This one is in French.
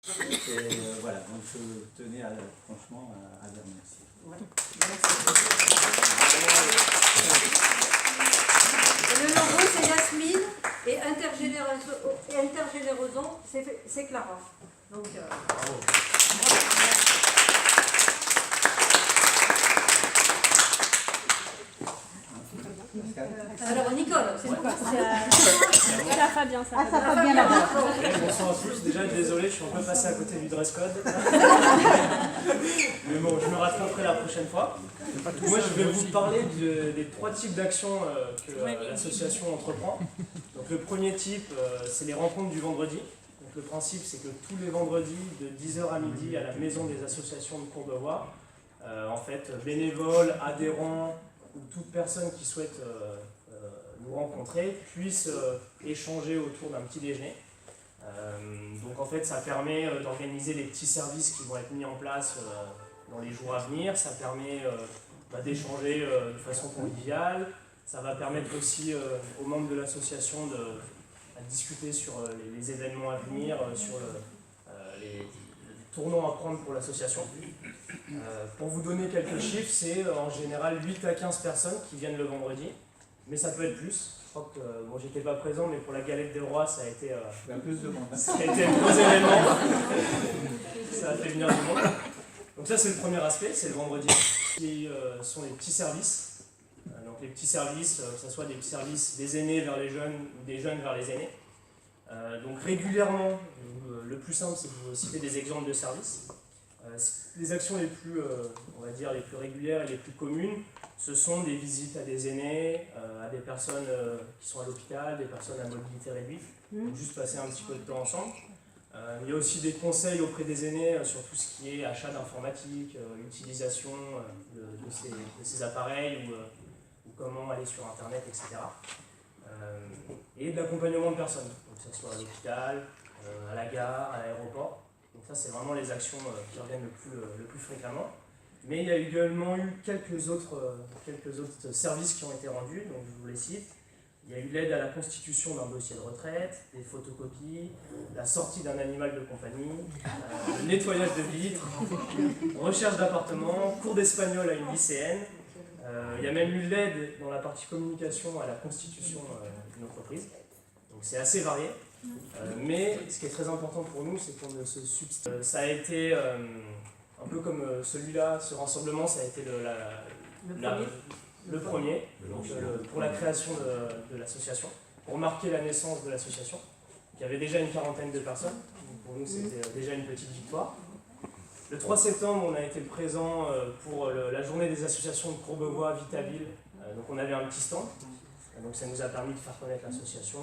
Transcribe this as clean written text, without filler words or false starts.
Et voilà, donc je tenais franchement à dire merci. Ouais. Merci. Le logo c'est Yasmine et Intergénérosons c'est Clara. Donc, bravo. Alors Nicole, c'est quoi? C'est à Fabien, ça. Fabien là-bas. Bonsoir à tous, déjà désolé, je suis un peu passé à côté du dress code. Mais bon, je me rattraperai la prochaine fois. Moi je vais vous parler des 3 types d'actions que l'association entreprend. Donc le premier type, c'est les rencontres du vendredi. Donc le principe c'est que tous les vendredis de 10h à midi à la maison des associations de Courbevoie, en fait bénévoles, adhérents, ou toute personne qui souhaite nous rencontrer puisse échanger autour d'un petit déjeuner. Donc en fait ça permet d'organiser les petits services qui vont être mis en place dans les jours à venir, ça permet d'échanger de façon conviviale, ça va permettre aussi aux membres de l'association de discuter sur les événements à venir, sur les tournants à prendre pour l'association. Pour vous donner quelques chiffres, c'est en général 8 à 15 personnes qui viennent le vendredi, mais ça peut être plus. Je crois que, bon, j'étais pas présent, mais pour la galette des rois, ça a été, plus de monde. ça a été un gros événement. Ça a fait venir du monde. Donc ça, c'est le premier aspect, c'est le vendredi. Qui sont les petits services. Donc les petits services, que ce soit des petits services des aînés vers les jeunes ou des jeunes vers les aînés. Donc régulièrement, le plus simple, c'est de vous citer des exemples de services. Les actions les plus, on va dire, les plus régulières et les plus communes, ce sont des visites à des aînés, à des personnes qui sont à l'hôpital, des personnes à mobilité réduite, donc juste passer un petit peu de temps ensemble. Il y a aussi des conseils auprès des aînés sur tout ce qui est achat d'informatique, utilisation de ces appareils ou comment aller sur internet, etc. Et de l'accompagnement de personnes, donc que ce soit à l'hôpital, à la gare, à l'aéroport. Donc ça, c'est vraiment les actions qui reviennent le plus fréquemment. Mais il y a également eu quelques autres services qui ont été rendus, donc je vous les cite. Il y a eu l'aide à la constitution d'un dossier de retraite, des photocopies, la sortie d'un animal de compagnie, le nettoyage de vitres, recherche d'appartements, cours d'espagnol à une lycéenne. Il y a même eu l'aide dans la partie communication à la constitution d'une entreprise. Donc c'est assez varié. Mais ce qui est très important pour nous, c'est qu'on ne se substitue. Ça a été un peu comme celui-là, ce rassemblement, ça a été le premier pour la création de l'association, pour marquer la naissance de l'association. Il y avait déjà une 40aine de personnes, donc pour nous c'était déjà une petite victoire. Le 3 septembre, on a été présent pour la journée des associations de Courbevoie, Vitaville, donc on avait un petit stand, donc ça nous a permis de faire connaître l'association.